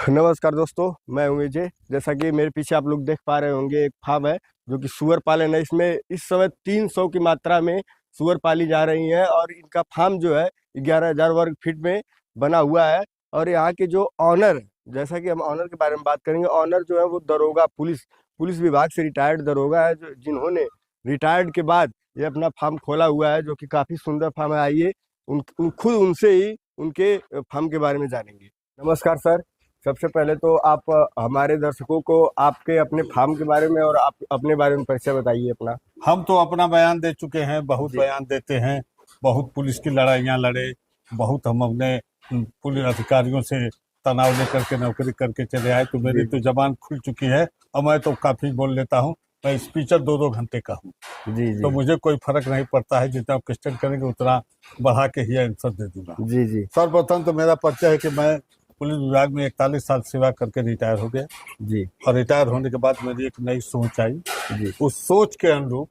नमस्कार दोस्तों, मैं हूं विजय। जैसा कि मेरे पीछे आप लोग देख पा रहे होंगे, एक फार्म है जो कि सुअर पालन है। इसमें इस समय 300 की मात्रा में सुअर पाली जा रही हैं और इनका फार्म जो है 11,000 वर्ग फीट में बना हुआ है। और यहाँ के जो ऑनर है, जैसा कि हम ऑनर के बारे में बात करेंगे, ऑनर जो है वो दरोगा पुलिस विभाग से रिटायर्ड दरोगा है, जो जिन्होंने रिटायर्ड के बाद ये अपना फार्म खोला हुआ है, जो कि काफी सुंदर फार्म है। आइए खुद उनसे ही उनके फार्म के बारे में जानेंगे। नमस्कार सर। सबसे पहले तो आप हमारे दर्शकों को आपके अपने फार्म के बारे में और आप अपने बारे में परिचय बताइए अपना। हम तो अपना बयान दे चुके हैं, बहुत जी। बयान देते हैं, बहुत पुलिस की लड़ाइयाँ लड़े, बहुत हम अपने पुलिस अधिकारियों से तनाव लेकर के नौकरी करके चले आए, तो मेरी जी। तो जबान खुल चुकी है और मैं तो काफी बोल लेता हूँ। मैं स्पीकर 2-2 घंटे का हूँ, जी जी तो मुझे कोई फर्क नहीं पड़ता है। जितना क्वेश्चन करेंगे उतना बढ़ा के ही आंसर दे दूंगा। जी जी सर्वप्रथम तो मेरा परिचय है कि मैं पुलिस विभाग में 41 साल सेवा करके रिटायर हो गया जी और रिटायर होने के बाद मेरी एक नई सोच आई। जी उस सोच के अनुरूप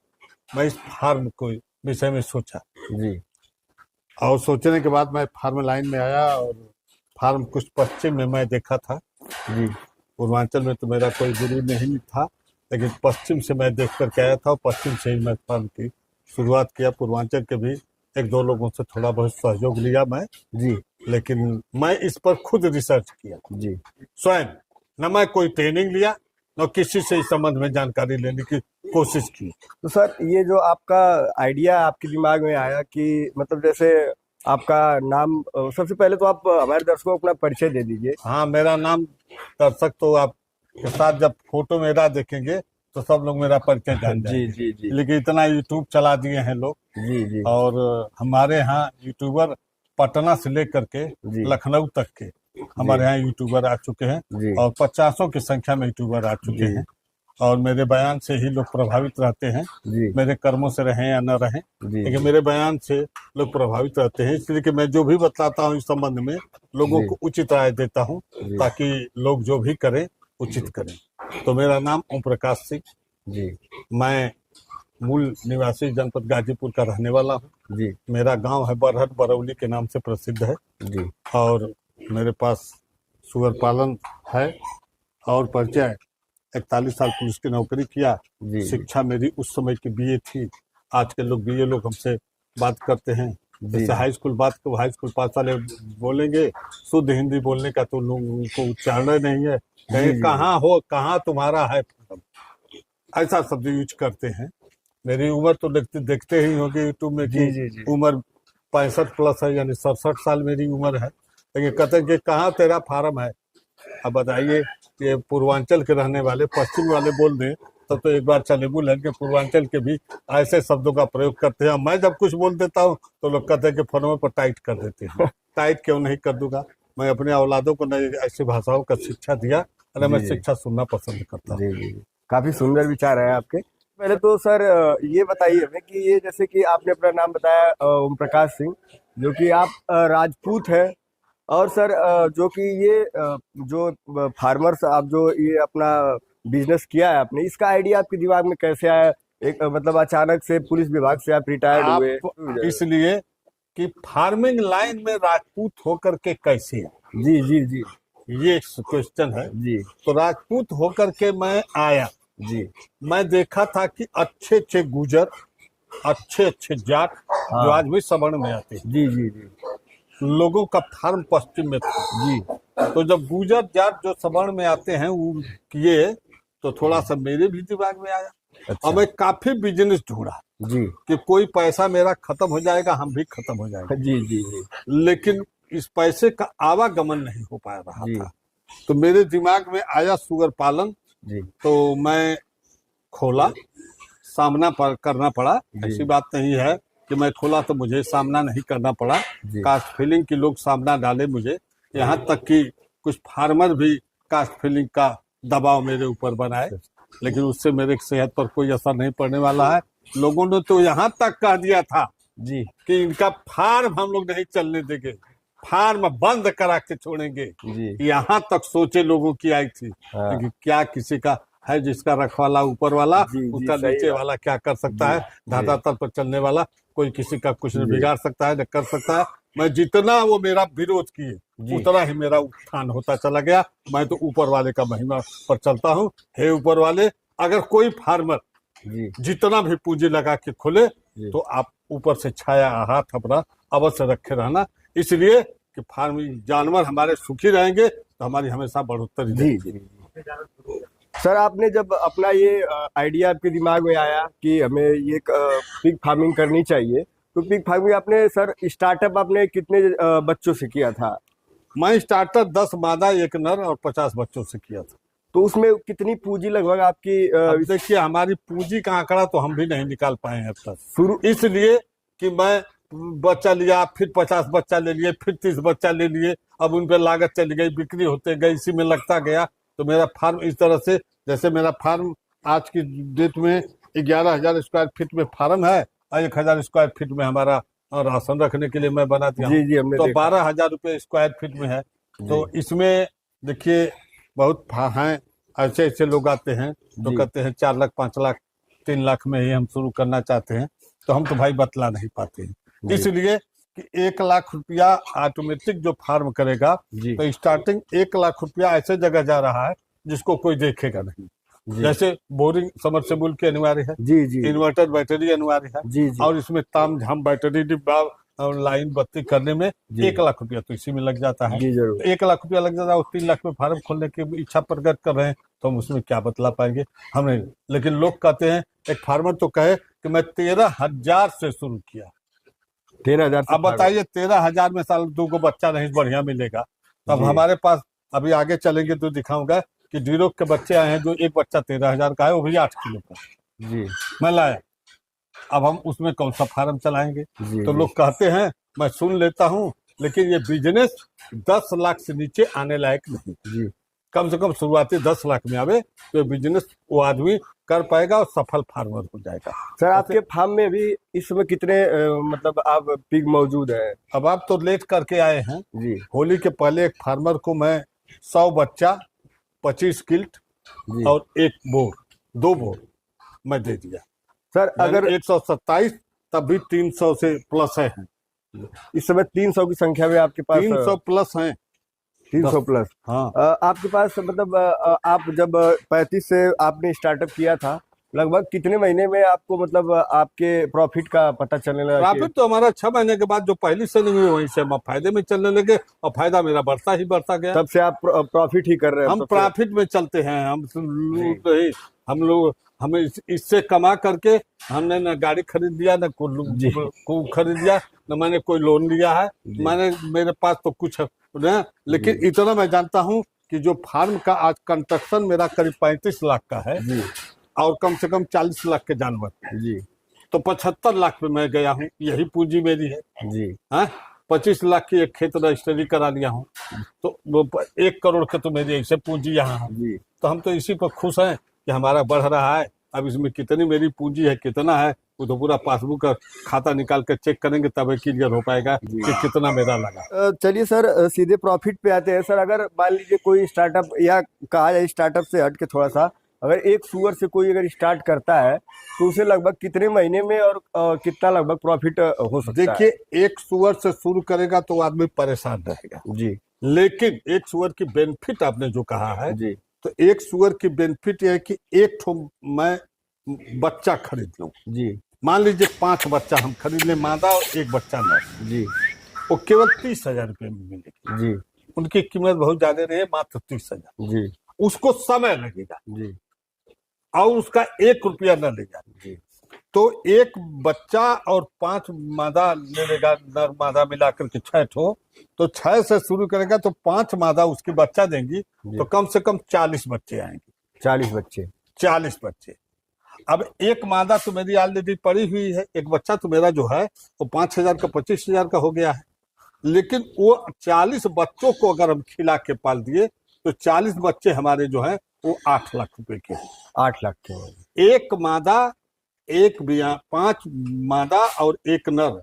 मैं इस फार्म को विषय में सोचा जी और सोचने के बाद मैं फार्म लाइन में आया और फार्म कुछ पश्चिम में मैं देखा था। जी पूर्वांचल में तो मेरा कोई गुरु नहीं था, लेकिन पश्चिम से मैं देख करके आया था और पश्चिम से ही मैं फार्म की शुरुआत किया। पूर्वांचल के भी 1-2 लोगों से थोड़ा बहुत सहयोग लिया मैं, जी लेकिन मैं इस पर खुद रिसर्च किया जी स्वयं। न मैं कोई ट्रेनिंग लिया, न किसी से इस संबंध में जानकारी लेने की कोशिश की। तो सर, ये जो आपका आइडिया आपके दिमाग में आया कि मतलब जैसे आपका नाम, सबसे पहले तो आप हमारे दर्शकों को अपना परिचय दे दीजिए। हाँ, मेरा नाम दर्शक तो आपके साथ जब फोटो मेरा देखेंगे तो सब लोग मेरा परिचय जान जी जाएंगे। जी जी लेकिन इतना यूट्यूब चला दिए हैं लोग, जी जी और हमारे यहाँ यूट्यूबर पटना से लेकर के जी लखनऊ तक के हमारे यहाँ यूट्यूबर आ चुके हैं जी और 50 की संख्या में यूट्यूबर आ चुके जी हैं और मेरे बयान से ही लोग प्रभावित रहते हैं। जी मेरे कर्मों से रहें या न रहें, जी लेकिन मेरे बयान से लोग प्रभावित रहते हैं। इसलिए कि मैं जो भी बताता हूँ इस संबंध में लोगों जी को उचित राय देता हूँ, जी ताकि लोग जो भी करें उचित करें। तो मेरा नाम ओम प्रकाश सिंह, जी मैं मूल निवासी जनपद गाजीपुर का रहने वाला हूँ। जी मेरा गांव है बरहट, बरौली के नाम से प्रसिद्ध है जी और मेरे पास सुअर पालन है। और परिचय, 41 साल पुलिस की नौकरी किया। जी शिक्षा मेरी उस समय की बीए थी। आज के लोग बीए लोग हमसे बात करते हैं, जी जैसे हाई स्कूल बात को हाई स्कूल पास वाले बोलेंगे, शुद्ध हिंदी बोलने का तो लोगों को उच्चारण नहीं है। कहे जी कहाँ हो, कहाँ तुम्हारा है, ऐसा शब्द यूज करते हैं। मेरी उम्र तो देखते ही होगी यूट्यूब में जी कि जी जी उम्र 65 प्लस है, यानी 67 साल मेरी उम्र है। लेकिन कहते हैं कि कहाँ तेरा फार्म है। अब बताइए, ये पूर्वांचल के रहने वाले पश्चिम वाले बोल दें तब तो एक बार चलेबुल है कि पूर्वांचल के भी ऐसे शब्दों का प्रयोग करते हैं। मैं जब कुछ बोल देता हूँ तो लोग कहते हैं कि फोनों पर टाइट कर देते हैं। टाइट क्यों नहीं कर दूंगा, मैं अपने औलादों को न ऐसी भाषाओं का शिक्षा दिया, और मैं जी शिक्षा सुनना पसंद करता हूँ। जी जी जी। काफी सुंदर विचार है आपके। पहले तो सर, ये बताइए हमें कि ये जैसे कि आपने अपना नाम बताया ओम प्रकाश सिंह, जो कि आप राजपूत है। और सर, जो कि ये जो फार्मर्स आप जो ये अपना बिजनेस किया है आपने, इसका आइडिया आपके दिमाग में कैसे आया? एक मतलब अचानक से पुलिस विभाग से आप रिटायर्ड हुए? आप इसलिए कि फार्मिंग लाइन में राजपूत होकर के कैसे, जी जी जी ये क्वेश्चन है। जी तो राजपूत होकर के मैं आया, जी मैं देखा था कि अच्छे अच्छे गुजर, अच्छे अच्छे जाट जो हाँ आज भी सवर्ण में आते हैं, जी जी जी लोगों का फार्म पश्चिम में था। जी तो जब गुजर जाट जो सवर्ण में आते हैं वो किए, तो थोड़ा सा मेरे भी दिमाग में आया। अच्छा और मैं काफी बिजनेस ढूंढा जी कि कोई पैसा मेरा खत्म हो जाएगा, हम भी खत्म हो जाएंगे, जी जी जी लेकिन इस पैसे का आवागमन नहीं हो पा रहा जी था। तो मेरे दिमाग में आया सुअर पालन, जी तो मैं खोला। सामना करना पड़ा, जी ऐसी बात नहीं है कि मैं खोला तो मुझे सामना नहीं करना पड़ा। जी कास्ट फीलिंग के लोग सामना डाले मुझे, यहाँ तक कि कुछ फार्मर भी कास्ट फीलिंग का दबाव मेरे ऊपर बनाए, लेकिन उससे मेरे सेहत पर कोई असर नहीं पड़ने वाला है। लोगों ने तो यहाँ तक कह दिया था जी कि इनका फार्म हम लोग नहीं चलने देंगे, फार्म बंद करा के छोड़ेंगे। जी यहाँ तक सोचे लोगों की आई थी। हाँ लेकिन क्या किसी का है, जिसका रखवाला ऊपर वाला, जी जी उसका सही नीचे बात। वाला क्या कर सकता जी है। जी धरातल पर चलने वाला कोई किसी का कुछ न जी बिगाड़ सकता है, न कर सकता है। मैं जितना वो मेरा विरोध जी। किए उतना ही मेरा उत्थान होता चला गया। मैं तो ऊपर वाले का महिमा पर चलता हूँ। हे ऊपर वाले, अगर कोई फार्मर जी जितना भी पूंजी लगा के खोले जी तो आप ऊपर से छाया हाथ अपना अवश्य रखे रहना, इसलिए कि फार्मिंग जानवर हमारे सुखी रहेंगे तो हमारी हमेशा बढ़ोतरी जी रहेगी। जी। सर, आपने जब अपना ये आइडिया आपके दिमाग में आया कि हमें ये पिग फार्मिंग करनी चाहिए, तो पिग फार्मिंग आपने सर स्टार्टअप आपने कितने बच्चों से किया था? मैं स्टार्टर 10 मादा 1 नर और 50 बच्चों से किया था। तो उसमें कितनी पूंजी लगभग आपकी अब देखिए, हमारी पूंजी का आंकड़ा तो हम भी नहीं निकाल पाए हैं अब तक, शुरू? इसलिए कि मैं बच्चा लिया, फिर 50 बच्चा ले लिए, फिर 30 बच्चा ले लिए, अब उन पर लागत चली गई, बिक्री होते गई, इसी में लगता गया। तो मेरा फार्म इस तरह से, जैसे मेरा फार्म आज की डेट में 11,000 स्क्वायर फीट में फार्म है और 1,000 स्क्वायर फीट में हमारा राशन रखने के लिए मैं बना दिया जी जी, हूँ। हमने तो देखा। 12,000 रुपये स्क्वायर फीट में है। तो इसमें देखिए बहुत हैं, ऐसे ऐसे लोग आते हैं तो जी। कहते हैं 4 लाख 5 लाख 3 लाख में ही हम शुरू करना चाहते हैं, तो हम तो भाई बतला नहीं पाते हैं, जी। इसलिए कि 1 लाख रुपया ऑटोमेटिक जो फार्म करेगा जी तो स्टार्टिंग 1 लाख रुपया ऐसे जगह जा रहा है जिसको कोई देखेगा नहीं। जी जैसे बोरिंग समरसेबुल की अनिवार्य है, जी जी इन्वर्टर बैटरी अनिवार्य है, जी जी और इसमें ताम झाम बैटरी डिब्बा और लाइन बत्ती करने में जी। 1 लाख रुपया तो इसी में लग जाता है। जी जरूर। 1 लाख रुपया लग जाता है, 3 लाख में फार्म खोलने की इच्छा प्रकट कर रहे हैं, तो हम उसमें क्या बतला पाएंगे? हम नहीं। लेकिन लोग कहते हैं, एक फार्मर तो कहे कि मैं 13,000 से शुरू किया। 13,000 से अब बताइए 13,000 में साल 2 को बच्चा नहीं बढ़िया मिलेगा। तब जी। हमारे पास अभी आगे चलेंगे तो दिखाऊंगा कि डीरोक के बच्चे आए हैं जो एक बच्चा 13,000 का है, वो भी 8 किलो का जी मैं लाया। अब हम उसमें कौन सा फार्म चलाएंगे? जी तो जी लोग कहते हैं, मैं सुन लेता हूँ, लेकिन ये बिजनेस 10 लाख से नीचे आने लायक नहीं। जी। कम से कम शुरुआती 10 लाख में आवे तो बिजनेस वो आदमी कर पाएगा और सफल फार्मर हो जाएगा। सर, आपके फार्म में भी इस समय कितने मतलब आप पिग मौजूद है? अब आप तो लेट करके आए हैं। जी होली के पहले एक फार्मर को मैं 100 बच्चा 25 किल्ट जी। और 1 बोर 2 बोर मैं दे दिया। सर, अगर 127 तब भी 300 से प्लस है। इस समय 300 की संख्या में आपके पास 300 प्लस हैं। 300 प्लस। हाँ, आपके पास मतलब आप जब 35 से आपने स्टार्टअप किया था, लगभग कितने महीने में आपको मतलब आपके प्रॉफिट का पता चलने लगा? प्रॉफिट तो हमारा 6 महीने के बाद जो पहली सेलिंग हुई वहीं से हम फायदे में चलने लगे और फायदा मेरा बढ़ता ही बढ़ता गया। तब से आप प्रॉफिट ही कर रहे हैं? हम प्रॉफिट में चलते हैं। हम लोग हमें इससे कमा करके हमने न गाड़ी खरीद दिया, न को खरीद दिया, न मैंने कोई लोन लिया है। मैंने मेरे पास तो कुछ न, लेकिन इतना मैं जानता हूँ कि जो फार्म का आज कंस्ट्रक्शन मेरा करीब 35 लाख का है जी और कम से कम 40 लाख के जानवर, जी तो 75 लाख में मैं गया हूँ। यही पूंजी मेरी है। जी। 25 लाख की एक खेत रजिस्ट्री करा लिया हूँ, तो 1 करोड़ के तो मेरी ऐसे पूंजी यहाँ है। जी। तो हम तो इसी पर खुश हैं कि हमारा बढ़ रहा है। अब इसमें कितनी मेरी पूंजी है, कितना है, वो तो पूरा पासबुक का खाता निकाल कर चेक करेंगे तब क्लियर हो पाएगा कि कितना मेरा लगा। चलिए सर, सीधे प्रॉफिट पे आते हैं। सर, अगर मान लीजिए कोई स्टार्टअप, या कहा जाए स्टार्टअप से हट के थोड़ा सा, अगर एक सुअर से कोई अगर स्टार्ट करता है तो उसे लगभग कितने महीने में और कितना लगभग प्रॉफिट हो सकता है? देखिए, एक सुअर से शुरू करेगा तो आदमी परेशान रहेगा जी। लेकिन एक सुअर की बेनिफिट आपने जो कहा है, जी तो एक सुअर की बेनिफिट यह है कि एक ठो मैं बच्चा खरीद लूं। जी मान लीजिए 5 बच्चा हम खरीद लें, मादा और 1 बच्चा नर, जी वो केवल 30,000 रुपये में मिलेगी। जी उनकी कीमत बहुत ज्यादा नहीं है, मात्र 30,000। जी उसको समय लगेगा जी और उसका 1 रुपया न लेगा। जी। तो 1 बच्चा और 5 मादा ले लेगा, नर मादा मिलाकर के 6 ठो, तो 6 से शुरू करेगा तो 5 मादा उसकी बच्चा देंगी, तो कम से कम 40 बच्चे आएंगे। 40 बच्चे? 40 बच्चे। अब 1 मादा तो मेरी ऑलरेडी पड़ी हुई है, 1 बच्चा तो मेरा जो है वो 5,000 का 25,000 का हो गया है। लेकिन वो 40 बच्चों को अगर हम खिला के पाल दिए तो 40 बच्चे हमारे जो है वो 8 लाख रुपए के। 8 लाख के? 1 मादा 5 मादा और 1 नर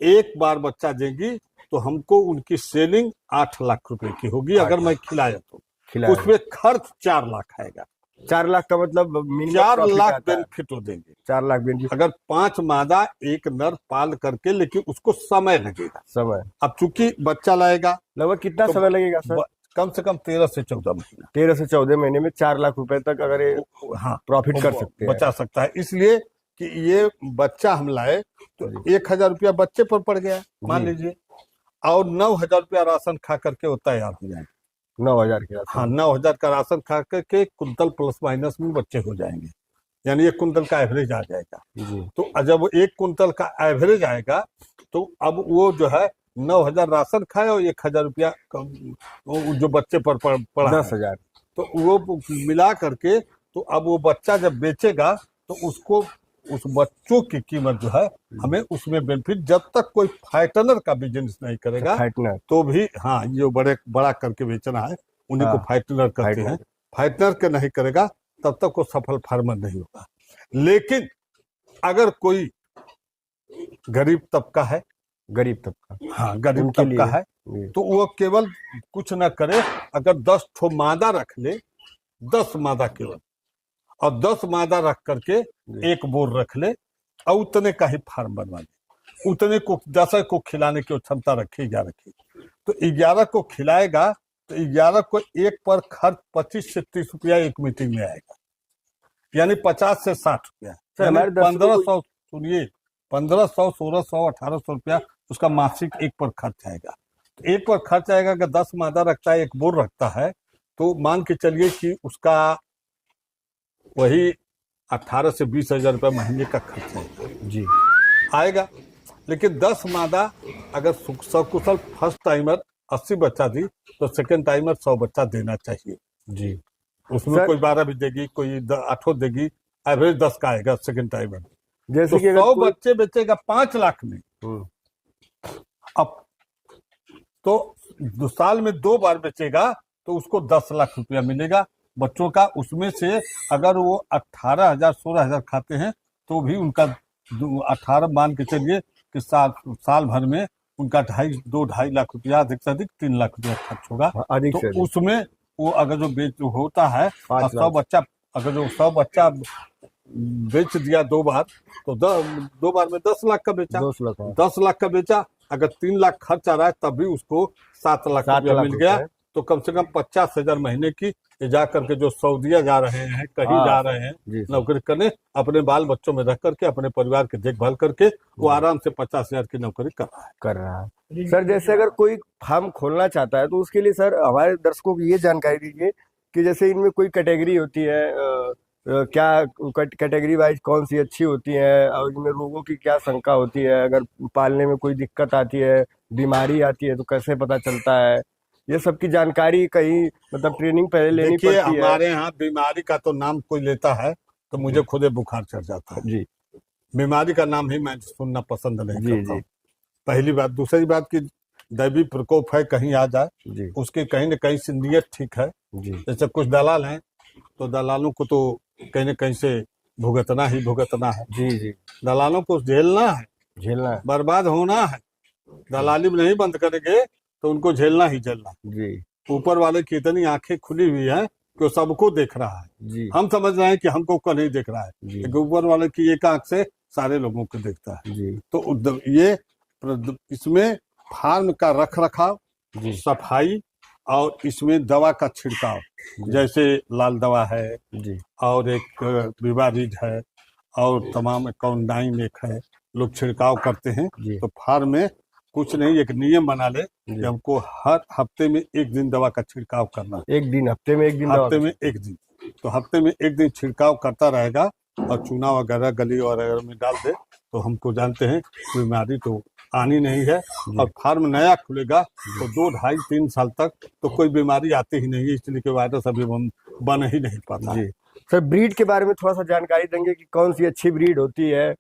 1 बार बच्चा देंगी तो हमको उनकी सेलिंग 8 लाख रुपए की होगी। अगर मैं खिलाया तो उसमें खर्च 4 लाख आएगा। 4 लाख का मतलब मिनिमम 4 प्रॉफिट लाख आता है। बेनिफिट वो देंगे 4 लाख बेनिफिट अगर 5 मादा एक नर पाल करके, लेकिन उसको समय लगेगा। समय। अब चूंकि बच्चा लाएगा लगभग कितना तो समय लगेगा सर? कम से कम 13 से 14 महीना 13 से 14 महीने में 4 लाख रुपए तक अगर ये हाँ प्रॉफिट कर वो सकते हैं। बचा सकता है। इसलिए कि ये बच्चा हम लाए तो 1,000 रुपया बच्चे पर पड़ गया मान जी। लीजिए, और 9,000 रुपया राशन खा करके वो तैयार हो जाएंगे। 9,000 की हाँ, राशि। 9,000 का राशन खा करके कुंतल प्लस माइनस में बच्चे हो जाएंगे, यानी 1 कुंतल का एवरेज आ जाएगा। जी तो जब 1 कुंतल का एवरेज आएगा तो अब वो जो है 9,000 राशन खाए और 1,000 रुपया जो बच्चे पर पड़ा है, 10,000। तो वो मिला करके तो अब वो बच्चा जब बेचेगा तो उसको उस बच्चों की कीमत जो है हमें उसमें बेनिफिट, जब तक कोई फाइटनर का बिजनेस नहीं करेगा फाइटनर। तो भी, हाँ ये बड़ा करके बेचना है उन्हीं को हाँ, फाइटनर कहते हैं। फाइटनर। फाइटनर के नहीं करेगा तब तक वो सफल फार्मर नहीं होगा। लेकिन अगर कोई गरीब तबका है, गरीब तबका, हाँ गरीब उनके तबका लिए। है, जी। तो वो केवल कुछ ना करे, अगर 10 ठो मादा रख ले, 10 मादा केवल, और 10 मादा रख करके जी। एक बोर रख ले और उतने का ही फार्म बनवा ले। उतने को 10 को खिलाने की क्षमता रखे 11 की, तो 11 को खिलाएगा तो 11 को एक पर खर्च 25 से 30 रुपया एक मीटिंग में आएगा, यानी 50 से 60 रुपया, हमारे 1500, सुनिए 1500, 1600, 1800 रुपया उसका मासिक एक पर खर्च आएगा। तो एक पर खर्च आएगा, अगर 10 मादा रखता है, एक बोर रखता है, तो मान के चलिए कि उसका वही 18 से 20,000 रुपया महीने का खर्च है जी आएगा। लेकिन 10 मादा अगर सकुशल फर्स्ट टाइमर 80 बच्चा दी तो सेकंड टाइमर 100 बच्चा देना चाहिए। जी। उसमें सर, कोई 12 भी देगी, कोई 8 देगी, एवरेज 10 का आएगा सेकंड टाइमर। जैसे तो कि अगर 100 कोई बच्चे बेचेगा 5 लाख में। अब तो 2 साल में 2 बार बेचेगा तो उसको 10 लाख रुपया मिलेगा बच्चों का। उसमें से अगर वो 18,000 16,000 खाते हैं तो भी उनका 18 मान के चलिए कि साल भर में उनका 2.5 लाख रुपया, अधिक से अधिक 3 लाख रुपया खर्च होगा। अधिक से तो अधिक उसमें वो अगर जो बेच होता है 5 100 लाख। बच्चा, अगर जो 100 बच्चा बेच दिया 2 बार तो 2 बार में 10 लाख का बेचा, 10 लाख। 10 लाख का बेचा, अगर 3 लाख खर्च आ रहा है तब भी उसको 7 लाख 7 रुपया लाख मिल गया। रुपए। तो कम से कम 50,000 महीने की जा करके जो सऊदीया जा रहे हैं, कहीं हाँ, जा रहे हैं जी सर। नौकरी करने, अपने बाल बच्चों में रह करके अपने परिवार की देखभाल करके वो आराम से 50,000 की नौकरी कर रहा है। सर जैसे अगर कोई फार्म खोलना चाहता है तो उसके लिए सर हमारे दर्शकों को ये जानकारी दीजिए कि जैसे इनमें कोई कैटेगरी होती है, क्या कैटेगरी वाइज कौन सी अच्छी होती है, और इनमें रोगों की क्या शंका होती है, अगर पालने में कोई दिक्कत आती है, बीमारी आती है तो कैसे पता चलता है, ये सब की जानकारी कहीं मतलब ट्रेनिंग पहले लेनी देखिए पड़ती है। हमारे यहाँ बीमारी का तो नाम कोई लेता है तो मुझे खुद बुखार चढ़ जाता है। जी बीमारी का नाम ही मैं सुनना पसंद नहीं जी करता जी हूँ। पहली बात। दूसरी बात की दैवी प्रकोप है कहीं आ जाए, जी उसकी कहीं न कहीं से नीयत ठीक है। जी जैसे कुछ दलाल हैं तो दलालों को तो कहीं न कहीं से भुगतना ही भुगतना है। जी जी दलालों को झेलना है, झेलना है। बर्बाद होना है। दलाली नहीं बंद करेंगे तो उनको झेलना ही झेलना। जी ऊपर वाले की इतनी आंखें खुली हुई हैं कि वो सबको देख रहा है। जी हम समझ रहे हैं कि हमको को नहीं देख रहा है, जी लेकिन ऊपर वाले की एक आंख से सारे लोगों को देखता है। जी तो ये इसमें फार्म का रख रखाव, जी सफाई, और इसमें दवा का छिड़काव, जैसे लाल दवा है जी और एक विवारिज है और तमाम कॉन्डाइन एक है, लोग छिड़काव करते हैं। जी तो फार्म में कुछ नहीं, एक नियम बना ले कि हमको हर हफ्ते में 1 दिन दवा का छिड़काव करना। एक दिन, हफ्ते में 1 दिन दवा हफ्ते में 1 दिन, तो हफ्ते में 1 दिन छिड़काव करता रहेगा और चूना वगैरह गली वगैरह में डाल दे तो हमको जानते हैं बीमारी तो आनी नहीं है। और फार्म नया खुलेगा तो 2, 2.5, 3 साल तक तो कोई बीमारी आती ही नहीं है, इसलिए कि वायरस अभी बन ही नहीं पाता है। सर ब्रीड के बारे में थोड़ा सा जानकारी देंगे कि कौन सी अच्छी ब्रीड होती है?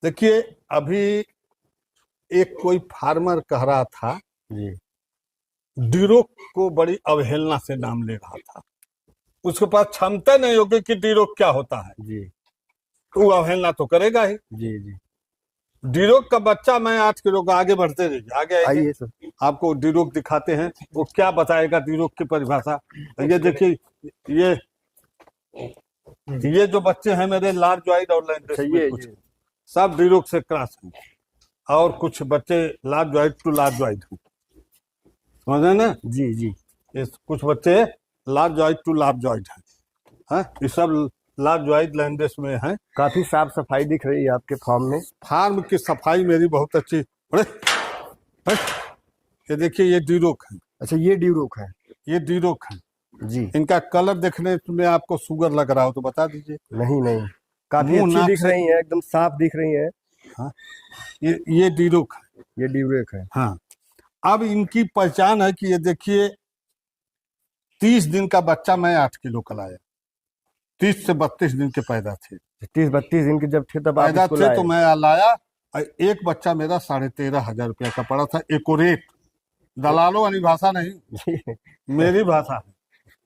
देखिए अभी एक कोई फार्मर कह रहा था जी डीरोक को बड़ी अवहेलना से नाम ले रहा था, उसके पास क्षमता नहीं होगी कि डीरोक क्या होता है, जी तो वो अवहेलना तो करेगा ही। जी जी डीरोक का बच्चा, मैं 8 किलो का, आगे बढ़ते रहिए, आगे आइए सर। आपको डीरोक दिखाते हैं वो क्या बताएगा डीरोक की परिभाषा। ये देखिए, ये ये जो बच्चे हैं मेरे लार्ज वाइड और लैंड अच्छा, में कुछ सब डीरोक से क्रॉस हैं, और कुछ बच्चे large wide to large wide हैं, समझे ना? जी जी। ये कुछ बच्चे large wide to large wide हैं, हाँ, ये सब लार्ज वाइड लैंडेस में हैं। काफी साफ सफाई दिख रही है आपके फार्म में। फार्म की सफाई मेरी बहुत अच्छी। अरे ये देखिए, ये डीरोक है। अच्छा, ये ड्यूरोक है। ये डीरोक है जी। इनका कलर देखने में आपको सुगर लग रहा हो तो बता दीजिए। नहीं नहीं, काफी मुंह अच्छी नाक दिख से- रही है, एकदम साफ दिख रही है। हाँ, ये डीरोक है। ये ड्यूरोक है। हाँ, अब इनकी पहचान है कि ये देखिए 30 दिन का बच्चा मैं 8 किलो का लाया। 30 से 32 दिन के पैदा थे, 30-32 दिन के जब थे तब आप पैदा इसको थे लाए। तो मैं लाया। और एक बच्चा मेरा 13,500 रुपया का पड़ा था, एकोरेट। दलालों वाली भाषा नहीं, जी मेरी भाषा है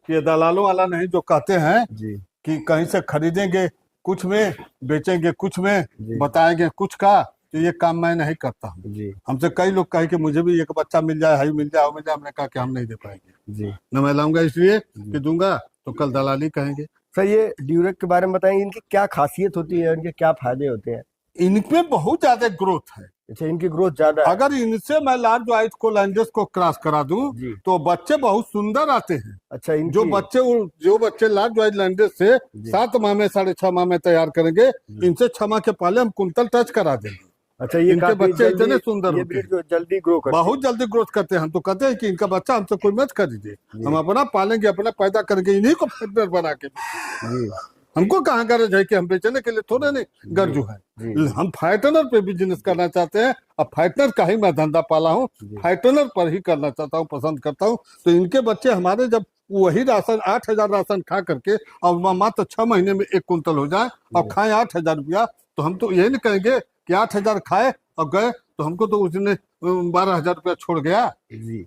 कि ये दलालों वाला नहीं जो कहते हैं जी कि कहीं से खरीदेंगे कुछ में, बेचेंगे कुछ में, जी। बताएंगे कुछ का, तो ये काम मैं नहीं करता हूँ। जी हमसे कई लोग कहे कि मुझे भी एक बच्चा मिल जाए, हाई मिल जाए, वो मिल जाए। हमने कहा कि हम नहीं दे पाएंगे, जी। न मैं लाऊंगा, इसलिए कि दूंगा तो कल दलाली कहेंगे। सर, ये ड्यूरोक के बारे में बताएंगे, इनकी क्या खासियत होती है, इनके क्या फायदे होते हैं? इनमें बहुत ज्यादा ग्रोथ है। अच्छा, इनकी ग्रोथ ज्यादा है। अगर इनसे मैं लार्ज वाइट को लैंडेस को क्रॉस करा दूं जी। तो बच्चे बहुत सुंदर आते हैं। अच्छा, इनकी जो बच्चे लार्ज वाइट लैंडेस से जी। 7 माह में 6.5 माह में तैयार करेंगे, इनसे 6 माह के पहले हम कुंतल टच करा देंगे। अच्छा, ये इनके काफी बच्चे जल्दी, इतने सुंदर ये होते ब्रीड हैं, जो जल्दी ग्रो करती बहुत जल्दी ग्रोथ करते हैं। हम तो कहते हैं कि इनका बच्चा हमसे कोई मत खरीदे, हम अपना पालेंगे, अपना पैदा करेंगे, इन्हीं को फैक्टर बना के। है। जी हमको कहाँ गरज है कि हम बेचने के लिए थोड़े नहीं गर्जू है। जी। हम फाइटनर पे बिजनेस करना चाहते हैं, अब फाइटनर का ही मैं धंधा पाला हूँ, फाइटनर पर ही करना चाहता हूँ, पसंद करता हूँ। तो इनके बच्चे हमारे जब वही राशन 8,000 राशन खा करके और मात्र 6 महीने में 1 कुंतल हो जाए और खाए 8,000 रुपया, तो हम तो यही नहीं कहेंगे कि 8,000 खाए और गए तो हमको तो उसने 12,000 रुपया छोड़ गया। जी।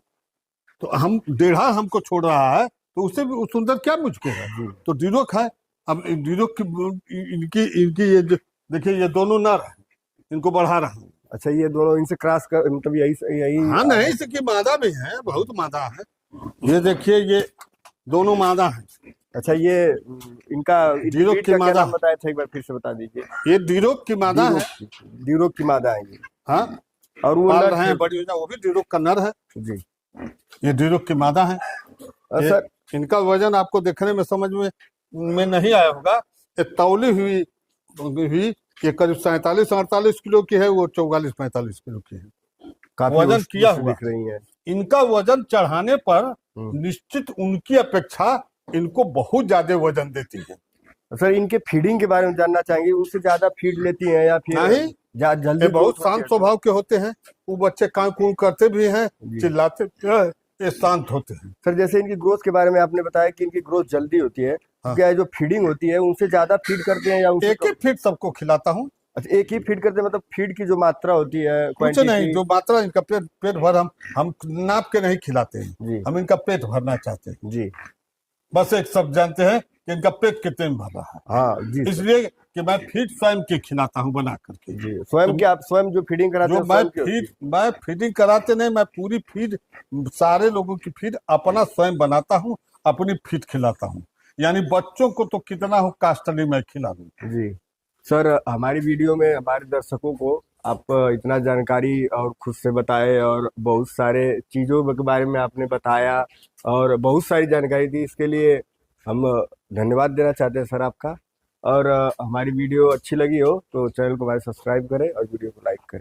तो हम 1.5 हमको छोड़ रहा है, तो उससे भी सुंदर क्या मुझको है। तो डीरोक है। अब डीरोक की इनकी इनकी ये देखिए, ये दोनों नर है, इनको बढ़ा रहा हूँ। अच्छा, ये दोनों इनसे क्रॉस कर, मतलब यही हाँ, नहीं इसकी मादा भी है, बहुत मादा है। ये देखिए, ये दोनों मादा है। अच्छा, ये इनका डीरोक breed की का क्या मादा। नाम बताया था, एक बार फिर से बता दीजिए। ये डीरोक की मादा है। ड्यूरोक की मादा है ये। हाँ, और वो पाल नर रहे थे। हैं, बड़ी हो जाए, वो भी डीरोक का नर है। जी। ये डीरोक की मादा है। ये सर, इनका वजन आपको देखने में समझ में नहीं आया होगा। ये तौली हुई ये करीब 47-48 किलो की है, वो 44-45 किलो की है। काफी वजन उस किया से हुआ दिख रही है। इनका वजन चढ़ाने पर निश्चित उनकी अपेक्षा इनको बहुत ज्यादा वजन देती है। सर, इनके फीडिंग के बारे में जानना चाहेंगे, उससे ज्यादा फीड लेती हैं या फिर नहीं, जल्दी ये बहुत growth होती शांत है? स्वभाव के होते हैं। वो बच्चे कां कूं करते भी हैं, जी। चिल्लाते भी हैं, ये शांत होते हैं। सर, जैसे इनकी ग्रोथ के बारे में आपने बताया कि इनकी ग्रोथ जल्दी होती है, तो क्या जो फीडिंग होती है उनसे ज्यादा फीड करते हैं या उनसे एक ही फीड सबको खिलाता हूँ। अच्छा, एक ही फीड करते हैं, मतलब फीड की जो मात्रा होती है, कुछ क्वांटिटी? नहीं, जो मात्रा इनका पेट भर हम नाप के नहीं खिलाते हैं। जी। हम इनका पेट भरना चाहते हैं। जी। बस एक सब जानते हैं कि इनका पेट कितने में भर रहा है, हाँ जी। इसलिए कि मैं फीड स्वयं की खिलाता हूँ बना करके। जी, स्वयं की आप स्वयं जो फीडिंग कराते जो हैं स्वयं की होती है? मैं फीडिंग कराते नहीं, मैं पूरी फीड, सारे लोगों की फीड अपना स्वयं बनाता हूँ, अपनी फीड खिलाता हूँ। यानी बच्चों को तो कितना हो कास्टली मैं खिला दूँ। जी। सर, हमारी वीडियो में हमारे दर्शकों को आप इतना जानकारी और खुद से बताए और बहुत सारे चीज़ों के बारे में आपने बताया और बहुत सारी जानकारी दी, इसके लिए हम धन्यवाद देना चाहते हैं सर आपका। और हमारी वीडियो अच्छी लगी हो तो चैनल को भाई सब्सक्राइब करें और वीडियो को लाइक करें।